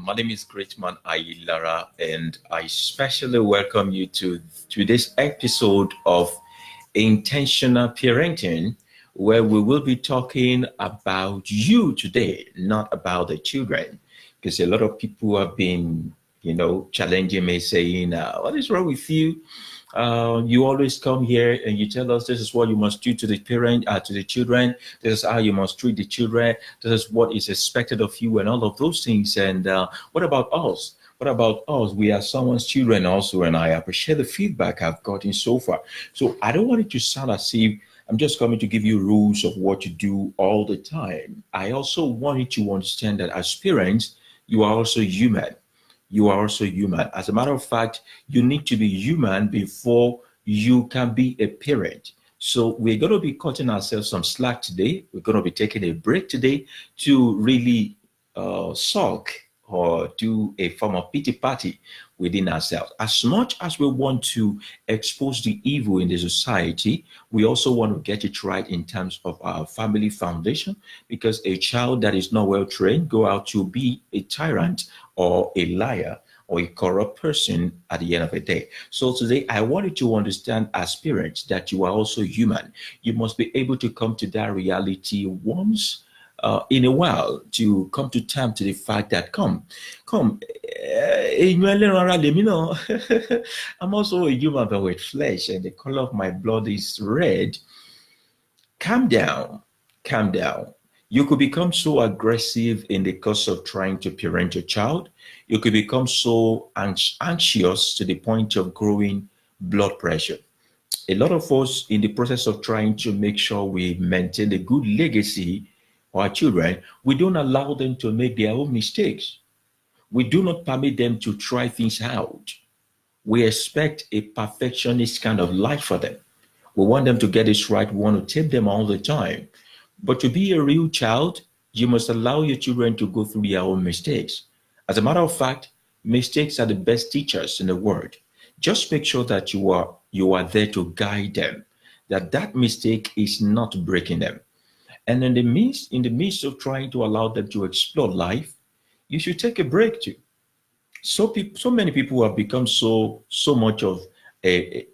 My name is Greatman Ayilara, and I especially welcome you to this episode of Intentional Parenting, where we will be talking about you today, not about the children. Because a lot of people have been, challenging me, saying, "What is wrong with you? You always come here and you tell us this is what you must do to the to the children. This is how you must treat the children. This is what is expected of you, and all of those things. And what about us? What about us? We are someone's children also, and I appreciate the feedback I've gotten so far. So I don't want it to sound as if I'm just coming to give you rules of what to do all the time. I also want you to understand that as parents, you are also human. You are also human. As a matter of fact, you need to be human before you can be a parent. So we're going to be cutting ourselves some slack today. We're going to be taking a break today to really sulk or do a form of pity party within ourselves. As much as we want to expose the evil in the society, we also want to get it right in terms of our family foundation, because a child that is not well trained go out to be a tyrant or a liar or a corrupt person at the end of the day. So today I wanted to understand as parents that you are also human. You must be able to come to that reality once in a while, to come to terms to the fact that I'm also a human but with flesh, and the color of my blood is red. Calm down, calm down. You could become so aggressive in the course of trying to parent your child. You could become so anxious to the point of growing blood pressure. A lot of us, in the process of trying to make sure we maintain a good legacy for our children, we don't allow them to make their own mistakes. We do not permit them to try things out. We expect a perfectionist kind of life for them. We want them to get it right. We want to tip them all the time. But to be a real child, you must allow your children to go through their own mistakes. As a matter of fact, mistakes are the best teachers in the world. Just make sure that you are there to guide them, that mistake is not breaking them. And in the midst of trying to allow them to explore life, you should take a break too. So many people have become so much of a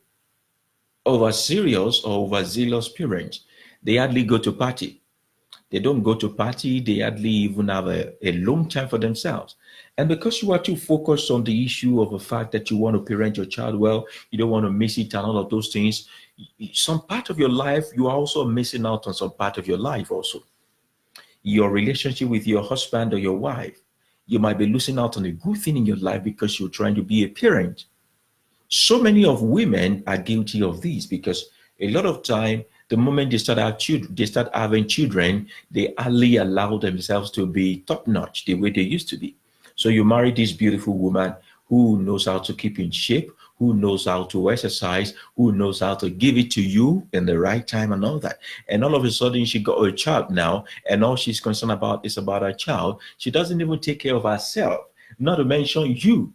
over serious or overzealous parents. They hardly go to party. They don't go to party. They hardly even have a long time for themselves. And because you are too focused on the issue of the fact that you want to parent your child well, you don't want to miss it and all of those things, some part of your life, you are also missing out on some part of your life also. Your relationship with your husband or your wife, you might be losing out on a good thing in your life because you're trying to be a parent. So many of women are guilty of this because a lot of time, the moment they start having children, they hardly allow themselves to be top notch the way they used to be. So you marry this beautiful woman who knows how to keep in shape, who knows how to exercise, who knows how to give it to you in the right time and all that. And all of a sudden she got a child now, and all she's concerned about is about her child. She doesn't even take care of herself, not to mention you.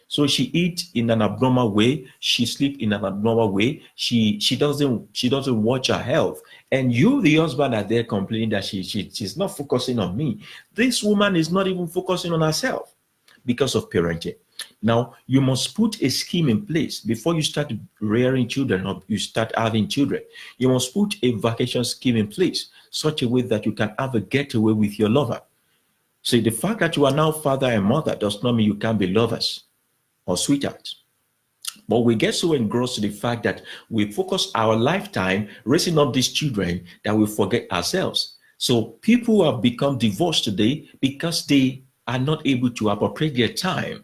So she eats in an abnormal way, she sleep in an abnormal way, she doesn't watch her health. And you, the husband, are there complaining that she's not focusing on me. This woman is not even focusing on herself because of parenting. Now, you must put a scheme in place before you start rearing children or you start having children. You must put a vacation scheme in place, such a way that you can have a getaway with your lover. So the fact that you are now father and mother does not mean you can't be lovers or sweethearts. But we get so engrossed in the fact that we focus our lifetime raising up these children that we forget ourselves. So people have become divorced today because they are not able to appropriate their time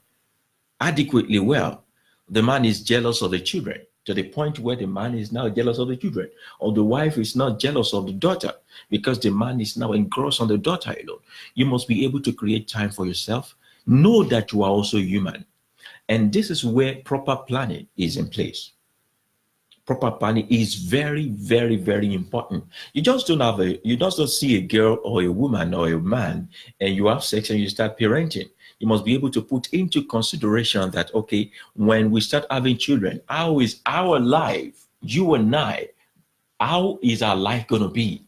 adequately well. The man is jealous of the children to the point where the man is now jealous of the children, or the wife is not jealous of the daughter because the man is now engrossed on the daughter alone. You must be able to create time for yourself. Know that you are also human. And this is where proper planning is in place. Proper planning is very, very, very important. You just don't see a girl or a woman or a man and you have sex and you start parenting. You must be able to put into consideration that, okay, when we start having children, how is our life, you and I, how is our life going to be?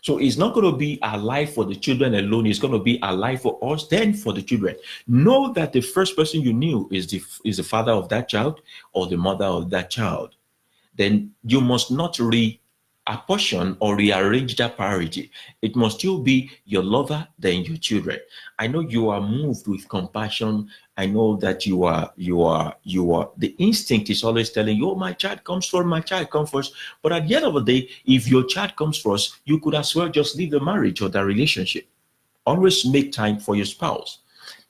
So it's not going to be a life for the children alone. It's going to be a life for us, then for the children. Know that the first person you knew is the father of that child or the mother of that child. Then you must not apportion or rearrange that priority. It must still be your lover, then your children. I know you are moved with compassion. I know that the instinct is always telling you, oh, my child comes first, my child comes first. But at the end of the day, if your child comes first, you could as well just leave the marriage or the relationship. Always make time for your spouse.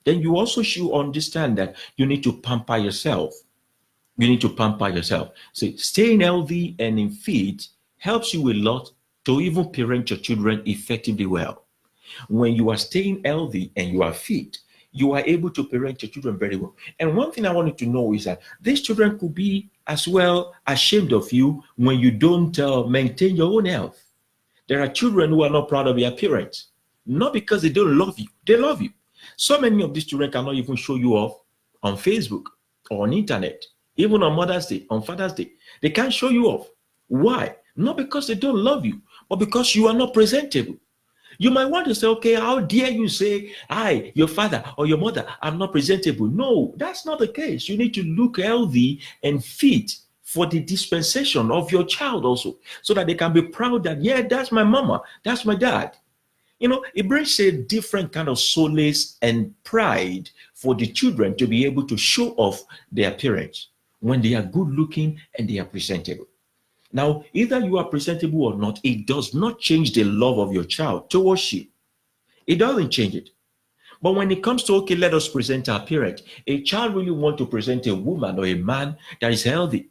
Then you also should understand that you need to pamper yourself. You need to pamper yourself. So staying healthy and in fit helps you a lot to even parent your children effectively well. When you are staying healthy and you are fit, you are able to parent your children very well. And one thing I wanted to know is that these children could be as well ashamed of you when you don't maintain your own health. There are children who are not proud of their parents, not because they don't love you, they love you. So many of these children cannot even show you off on Facebook or on internet, even on Mother's Day, on Father's Day. They can't show you off. Why? Not because they don't love you, but because you are not presentable. You might want to say, okay, how dare you say, I, your father or your mother, I'm not presentable. No, that's not the case. You need to look healthy and fit for the dispensation of your child also, so that they can be proud that, yeah, that's my mama, that's my dad. It brings a different kind of solace and pride for the children to be able to show off their parents when they are good looking and they are presentable. Now, either you are presentable or not, it does not change the love of your child towards you. It doesn't change it. But when it comes to, okay, let us present our parent, a child really want to present a woman or a man that is healthy.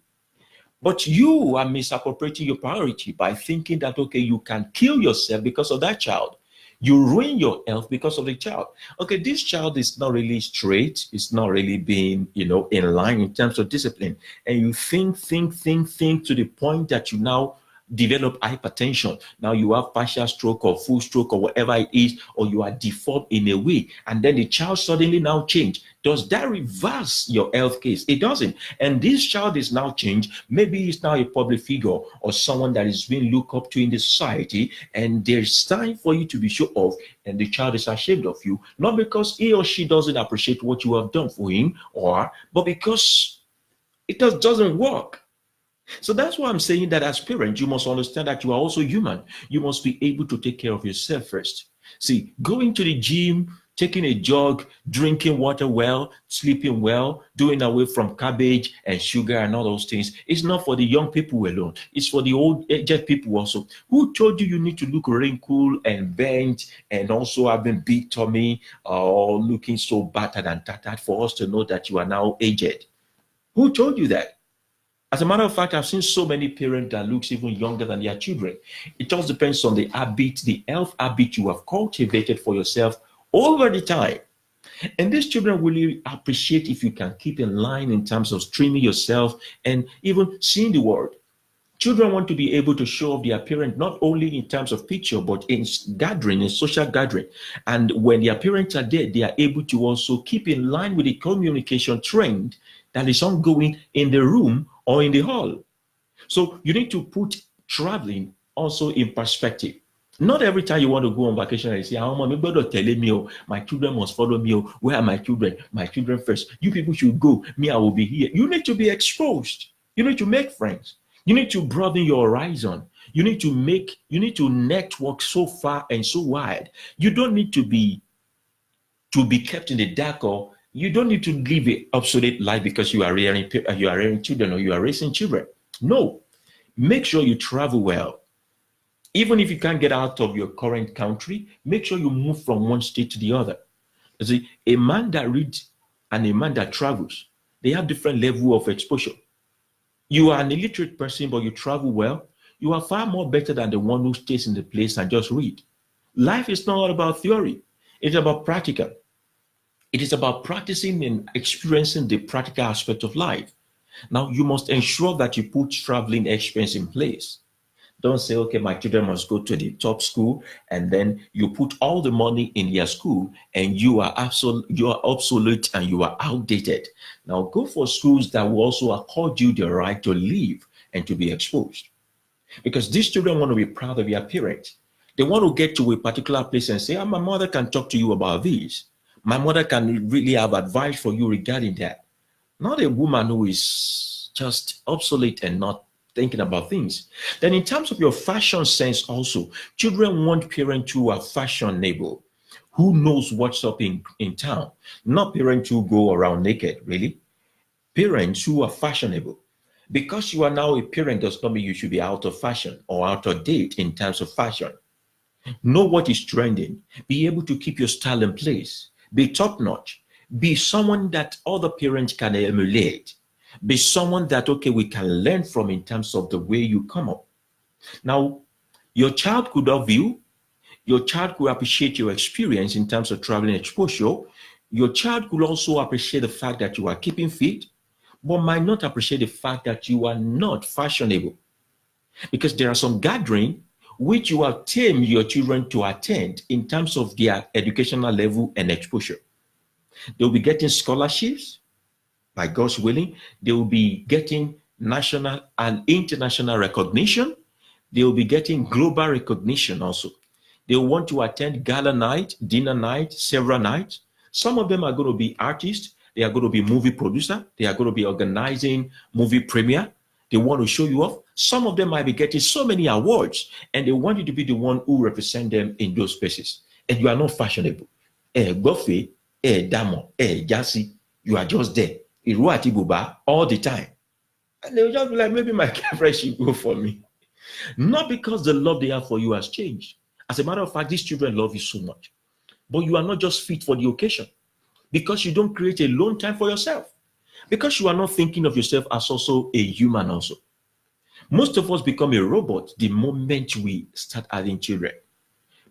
But you are misappropriating your priority by thinking that, okay, you can kill yourself because of that child. You ruin your health because of the child. Okay, this child is not really straight. It's not really being, in line in terms of discipline. And you think to the point that you now develop hypertension. Now you have partial stroke or full stroke or whatever it is, or you are deformed in a way. And then the child suddenly now change. Does that reverse your health case? It doesn't. And this child is now changed. Maybe he's now a public figure or someone that is being looked up to in the society. And there's time for you to be shown off. And the child is ashamed of you. Not because he or she doesn't appreciate what you have done for him but because it doesn't work. So that's why I'm saying that as parents, you must understand that you are also human. You must be able to take care of yourself first. See, going to the gym, taking a jog, drinking water well, sleeping well, doing away from cabbage and sugar and all those things, it's not for the young people alone. It's for the old aged people also. Who told you need to look wrinkled and bent and also having big tummy or looking so battered and tattered for us to know that you are now aged? Who told you that? As a matter of fact, I've seen so many parents that looks even younger than their children. It just depends on the habit, the health habit you have cultivated for yourself over the time. And these children really appreciate if you can keep in line in terms of streaming yourself and even seeing the world. Children want to be able to show off their parent not only in terms of picture, but in gathering, in social gathering. And when their parents are there, they are able to also keep in line with the communication trend that is ongoing in the room or in the hall. So you need to put traveling also in perspective. Not every time you want to go on vacation and you say, "Oh, mommy, don't tell me, oh, my children must follow me. Oh, where are my children? My children first. You people should go. Me, I will be here." You need to be exposed. You need to make friends. You need to broaden your horizon. You need to network so far and so wide. You don't need to be kept in the dark, or you don't need to live an obsolete life because you are rearing children or you are raising children. No, make sure you travel well. Even if you can't get out of your current country, make sure you move from one state to the other. You see, a man that reads and a man that travels, they have different level of exposure. You are an illiterate person, but you travel well. You are far more better than the one who stays in the place and just read. Life is not all about theory. It's about practical. It is about practicing and experiencing the practical aspect of life. Now, you must ensure that you put traveling expense in place. Don't say, okay, my children must go to the top school, and then you put all the money in their school and you are obsolete and you are outdated. Now go for schools that will also accord you the right to live and to be exposed. Because these children want to be proud of their parents. They want to get to a particular place and say, my mother can talk to you about this. My mother can really have advice for you regarding that. Not a woman who is just obsolete and not thinking about things. Then in terms of your fashion sense also, children want parents who are fashionable, who knows what's up in town, not parents who go around naked, really. Parents who are fashionable. Because you are now a parent does not mean you should be out of fashion or out of date in terms of fashion. Know what is trending. Be able to keep your style in place. Be top notch. Be someone that other parents can emulate. Be someone that, okay, we can learn from in terms of the way you come up. Now, your child could love you. Your child could appreciate your experience in terms of traveling exposure. Your child could also appreciate the fact that you are keeping fit, but might not appreciate the fact that you are not fashionable. Because there are some gathering which you have tamed your children to attend in terms of their educational level and exposure. They'll be getting scholarships, by God's willing. They will be getting national and international recognition. They will be getting global recognition also. They want to attend gala night, dinner night, several nights. Some of them are going to be artists. They are going to be movie producer. They are going to be organizing movie premiere. They want to show you off. Some of them might be getting so many awards, and they want you to be the one who represent them in those spaces. And you are not fashionable. Gofe, Damo, Jasi, you are just there. Iruati Buba all the time. And they'll just be like, maybe my girlfriend should go for me. Not because the love they have for you has changed. As a matter of fact, these children love you so much. But you are not just fit for the occasion because you don't create a alone time for yourself. Because you are not thinking of yourself as also a human also. Most of us become a robot the moment we start having children.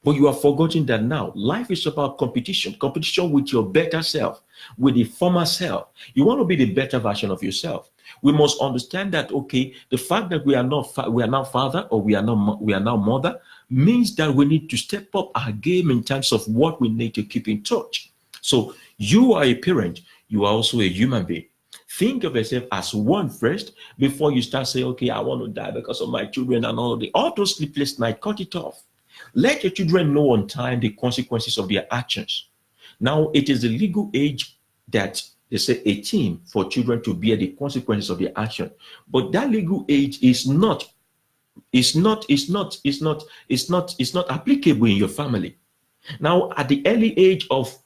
But you are forgetting that now life is about competition with your better self, with the former self. You want to be the better version of yourself. We must understand that, okay, the fact that we are now father or we are now mother means that we need to step up our game in terms of what we need to keep in touch. So you are a parent, you are also a human being. Think of yourself as one first before you start saying, okay, I want to die because of my children and all those sleepless nights. Cut it off. Let your children know on time the consequences of their actions. Now, it is the legal age that they say 18 for children to bear the consequences of their action. But that legal age is not applicable in your family. Now, at the early age of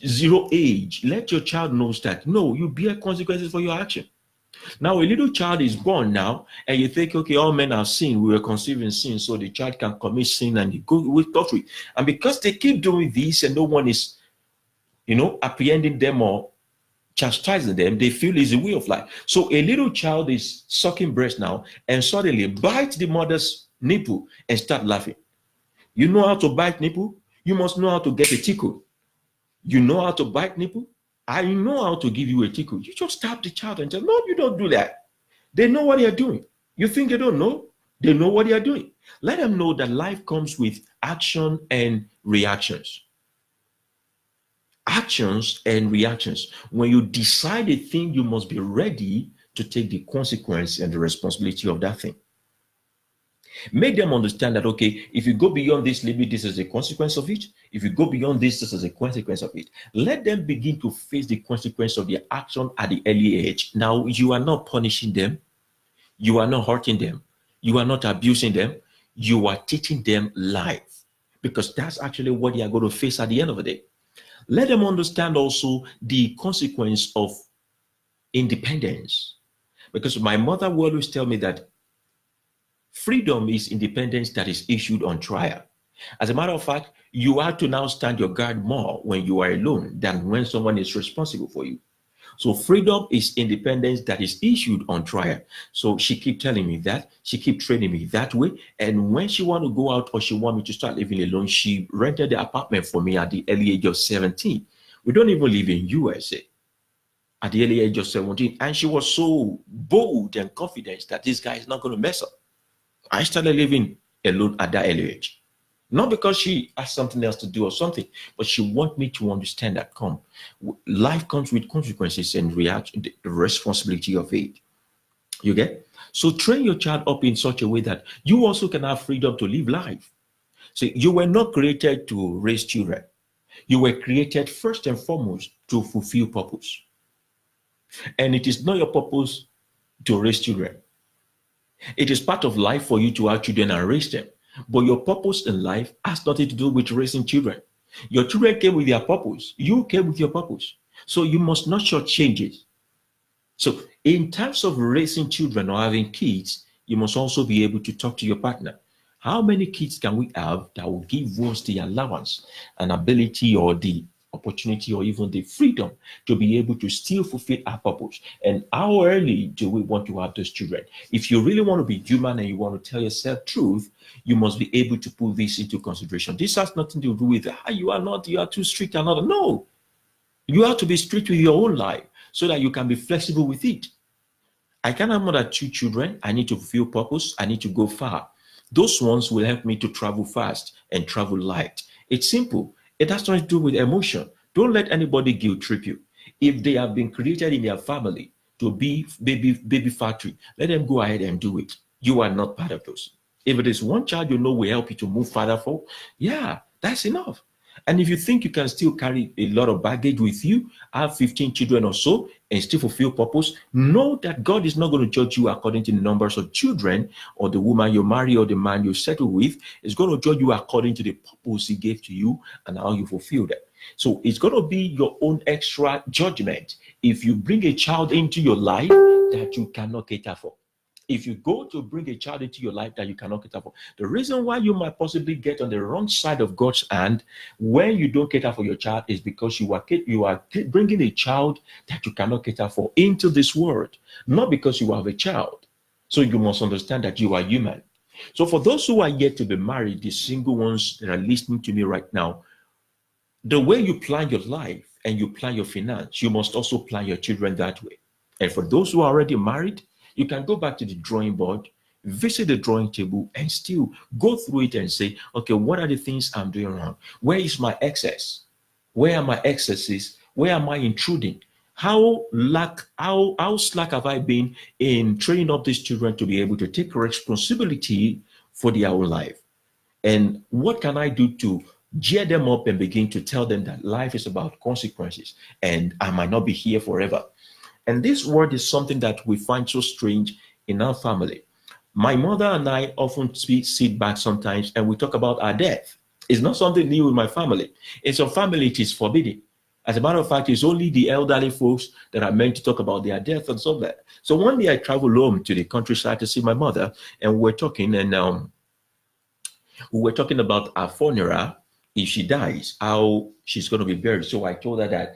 0 age, let your child know that no, you bear consequences for your action. Now, a little child is born now, and you think, okay, all men are sin. We were conceived in sin, so the child can commit sin and go with through. And because they keep doing this and no one is, apprehending them or chastising them, they feel it's a way of life. So a little child is sucking breast now and suddenly bites the mother's nipple and start laughing. You know how to bite nipple? You must know how to get a tickle. You know how to bite nipple? I know how to give you a tickle. You just tap the child and tell, no, you don't do that. They know what they are doing. You think they don't know? They know what they are doing. Let them know that life comes with action and reactions. Actions and reactions. When you decide a thing, you must be ready to take the consequence and the responsibility of that thing. Make them understand that, okay, if you go beyond this limit, this is the consequence of it. If you go beyond this, this is a consequence of it. Let them begin to face the consequence of their action at the early age. Now, you are not punishing them. You are not hurting them. You are not abusing them. You are teaching them life, because that's actually what they are going to face at the end of the day. Let them understand also the consequence of independence. Because my mother will always tell me that freedom is independence that is issued on trial. As a matter of fact, you have to now stand your guard more when you are alone than when someone is responsible for you. So freedom is independence that is issued on trial. So she keep telling me that. She keep training me that way. And when she want to go out or she want me to start living alone, she rented the apartment for me at the early age of 17. We don't even live in USA. At the early age of 17. And she was so bold and confident that this guy is not going to mess up. I started living alone at that early age. Not because she has something else to do or something, but she wants me to understand that life comes with consequences and the responsibility of it. You get? So train your child up in such a way that you also can have freedom to live life. So you were not created to raise children. You were created first and foremost to fulfill purpose. And it is not your purpose to raise children. It is part of life for you to have children and raise them. But your purpose in life has nothing to do with raising children. Your children came with their purpose. You came with your purpose. So you must not shortchange it. So in terms of raising children or having kids, you must also be able to talk to your partner. How many kids can we have that will give us the allowance and ability or the opportunity or even the freedom to be able to still fulfill our purpose? And how early do we want to have those children? If you really want to be human and you want to tell yourself truth, you must be able to put this into consideration. This has nothing to do with you are too strict and all. No, you have to be strict with your own life so that you can be flexible with it. I can't have more than 2 children. I need to fulfill purpose. I need to go far. Those ones will help me to travel fast and travel light. It's simple. It has nothing to do with emotion. Don't let anybody guilt trip you. If they have been created in their family to be baby factory, let them go ahead and do it. You are not part of those. If it is one child you know will help you to move further forward, yeah, that's enough. And if you think you can still carry a lot of baggage with you, have 15 children or so, and still fulfill purpose, know that God is not going to judge you according to the numbers of children or the woman you marry or the man you settle with. It's going to judge you according to the purpose He gave to you and how you fulfill that. So it's going to be your own extra judgment if you bring a child into your life that you cannot cater for. If you go to bring a child into your life that you cannot cater for, the reason why you might possibly get on the wrong side of God's hand when you don't cater for your child is because you are bringing a child that you cannot cater for into this world, not because you have a child. So you must understand that you are human. So for those who are yet to be married, the single ones that are listening to me right now, the way you plan your life and you plan your finance, you must also plan your children that way. And for those who are already married, you can go back to the drawing board, visit the drawing table, and still go through it and say, okay, what are the things I'm doing wrong? Where is my excess? Where are my excesses? Where am I intruding? How slack have I been in training up these children to be able to take responsibility for their own life? And what can I do to gear them up and begin to tell them that life is about consequences and I might not be here forever? And this word is something that we find so strange in our family. My mother and I often sit back sometimes and we talk about our death. It's not something new in my family. In some family, it is forbidden. As a matter of fact, it's only the elderly folks that are meant to talk about their death and so that. So one day I traveled home to the countryside to see my mother, and we were talking about her funeral. If she dies, how she's going to be buried. So I told her that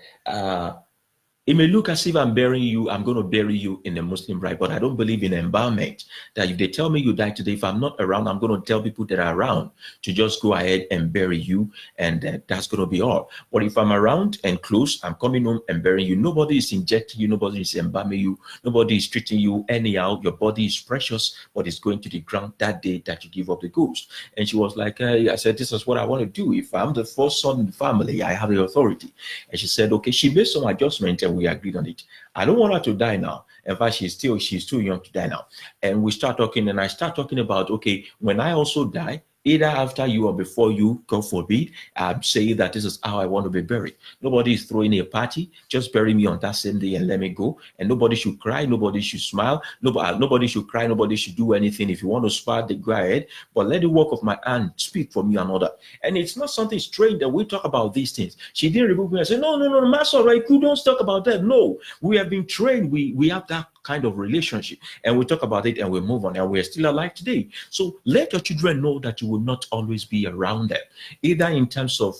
it may look as if I'm burying you, I'm going to bury you in a Muslim rite, but I don't believe in embalmment. That if they tell me you died today, if I'm not around, I'm going to tell people that are around to just go ahead and bury you, and that's going to be all. But if I'm around and close, I'm coming home and burying you. Nobody is injecting you, nobody is embalming you, nobody is treating you anyhow. Your body is precious, but it's going to the ground that day that you give up the ghost. And she was like, I said, this is what I want to do. If I'm the first son in the family, I have the authority. And she said, okay, she made some adjustments and we agreed on it. I don't want her to die now. In fact, she's too young to die now. And we start talking, and I start talking about, okay, when I also die, either after you or before you, God forbid, I'm saying that this is how I want to be buried. Nobody is throwing a party. Just bury me on that same day and let me go. And nobody should cry. Nobody should smile. Nobody should cry. Nobody should do anything. If you want to smile, they go ahead. But let the work of my hand speak for me and other. And it's not something strange that we talk about these things. She didn't remove me and say, no, Master, right? You don't talk about that. No, we have been trained. We have that kind of relationship, and we talk about it and we move on, and we're still alive today. So let your children know that you will not always be around them, either in terms of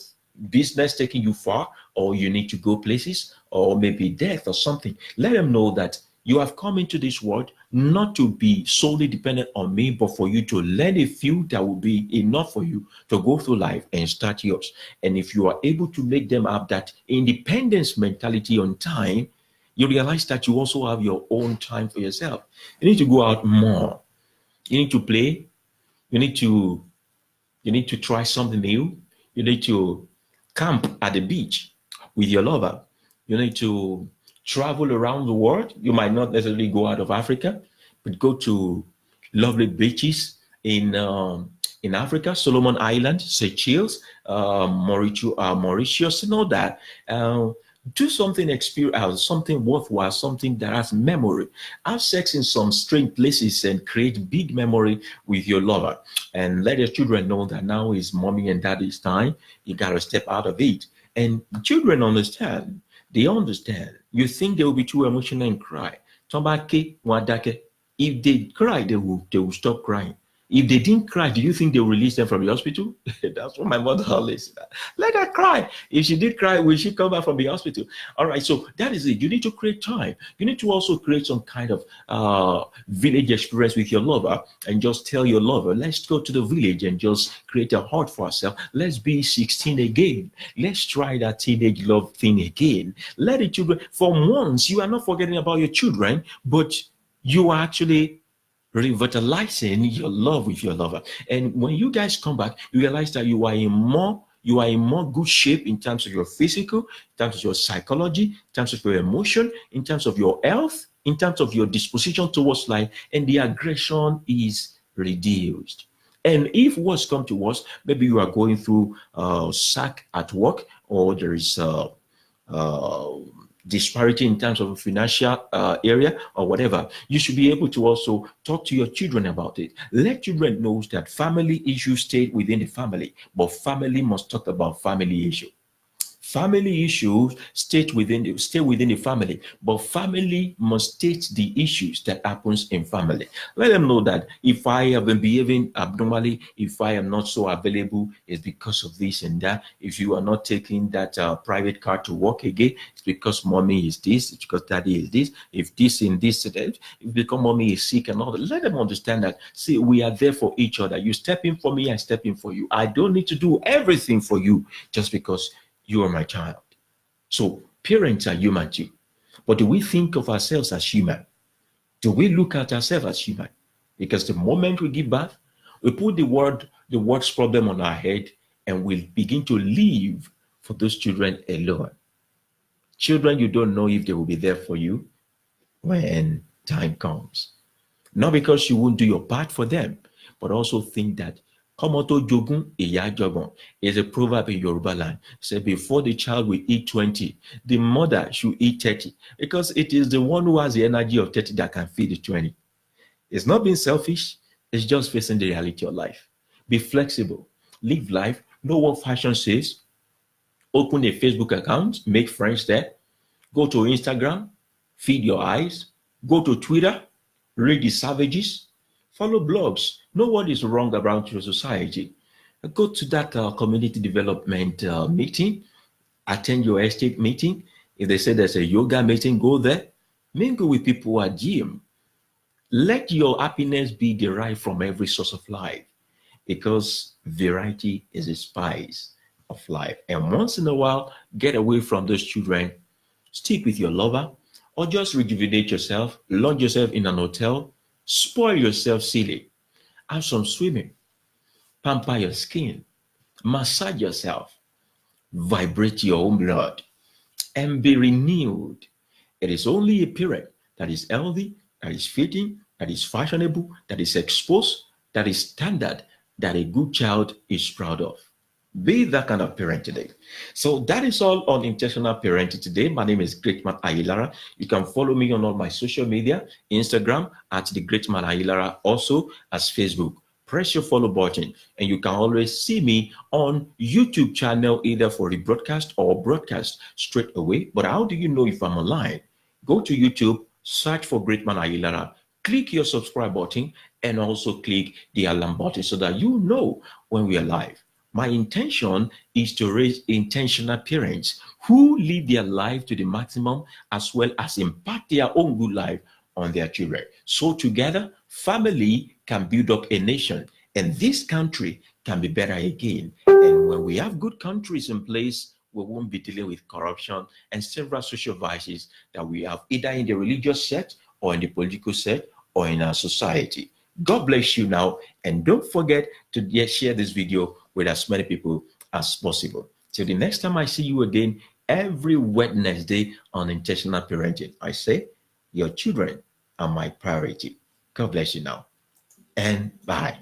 business taking you far, or you need to go places, or maybe death or something. Let them know that you have come into this world not to be solely dependent on me, but for you to learn a few that will be enough for you to go through life and start yours. And if you are able to make them have that independence mentality on time, you realize that you also have your own time for yourself. You need to go out more. You need to play. You need to try something new. You need to camp at the beach with your lover. You need to travel around the world. You might not necessarily go out of Africa, but go to lovely beaches in in Africa, Solomon Islands, Seychelles, Mauritius, and all that. Do something something worthwhile, something that has memory. Have sex in some strange places and create big memory with your lover. And let your children know that now is mommy and daddy's time. You got to step out of it. And children understand. They understand. You think they will be too emotional and cry. If they cry, they will stop crying. If they didn't cry, do you think they will release them from the hospital? That's what my mother always said. Let her cry. If she did cry, will she come back from the hospital? All right, so that is it. You need to create time. You need to also create some kind of village experience with your lover and just tell your lover, let's go to the village and just create a hut for ourselves. Let's be 16 again. Let's try that teenage love thing again. Let the children, for once, you are not forgetting about your children, but you are actually revitalizing your love with your lover. And when you guys come back, you realize that you are in more good shape in terms of your physical, in terms of your psychology, in terms of your emotion, in terms of your health, in terms of your disposition towards life, and the aggression is reduced. And if worse come to worse, maybe you are going through sack at work, or there is uh, disparity in terms of financial area or whatever, you should be able to also talk to your children about it. Let children know that family issues stay within the family, but family must talk about family issues. Family issues stay within the family, but family must state the issues that happens in family. Let them know that if I have been behaving abnormally, if I am not so available, it's because of this and that. If you are not taking that private car to work again, it's because mommy is this, it's because daddy is this. If this and this, if because mommy is sick and all that, let them understand that, see, we are there for each other. You step in for me, I step in for you. I don't need to do everything for you just because you are my child. So parents are human too. But do we think of ourselves as human? Do we look at ourselves as human? Because the moment we give birth, we put the world's problem on our head, and we begin to live for those children alone. Children, you don't know if they will be there for you when time comes. Not because you won't do your part for them, but also think that Komoto Jogun Iya Jogun is a proverb in Yoruba land. Say before the child will eat 20, the mother should eat 30, because it is the one who has the energy of 30 that can feed the 20. It's not being selfish, it's just facing the reality of life. Be flexible, live life, know what fashion says, open a Facebook account, make friends there, go to Instagram, feed your eyes, go to Twitter, read the savages, follow blogs, know what is wrong around your society. Go to that community development meeting, attend your estate meeting. If they say there's a yoga meeting, go there. Mingle with people at gym. Let your happiness be derived from every source of life, because variety is the spice of life. And once in a while, get away from those children, stick with your lover, or just rejuvenate yourself, launch yourself in an hotel, spoil yourself silly, have some swimming, pamper your skin, massage yourself, vibrate your own blood, and be renewed. It is only a parent that is healthy, that is fitting, that is fashionable, that is exposed, that is standard, that a good child is proud of. Be that kind of parent today. So that is all on intentional parenting today. My name is Greatman Ayilara. You can follow me on all my social media, Instagram at the Greatman Ayilara, also as Facebook. Press your follow button, and you can always see me on YouTube channel, either for rebroadcast or broadcast straight away. But how do you know if I'm online? Go to YouTube, search for Greatman Ayilara, click your subscribe button, and also click the alarm button so that you know when we are live. My intention is to raise intentional parents who live their life to the maximum, as well as impact their own good life on their children. So together, family can build up a nation, and this country can be better again. And when we have good countries in place, we won't be dealing with corruption and several social vices that we have either in the religious set or in the political set or in our society. God bless you now, and don't forget to share this video with as many people as possible. Till the next time I see you again, every Wednesday on Intentional Parenting, I say, your children are my priority. God bless you now, and bye.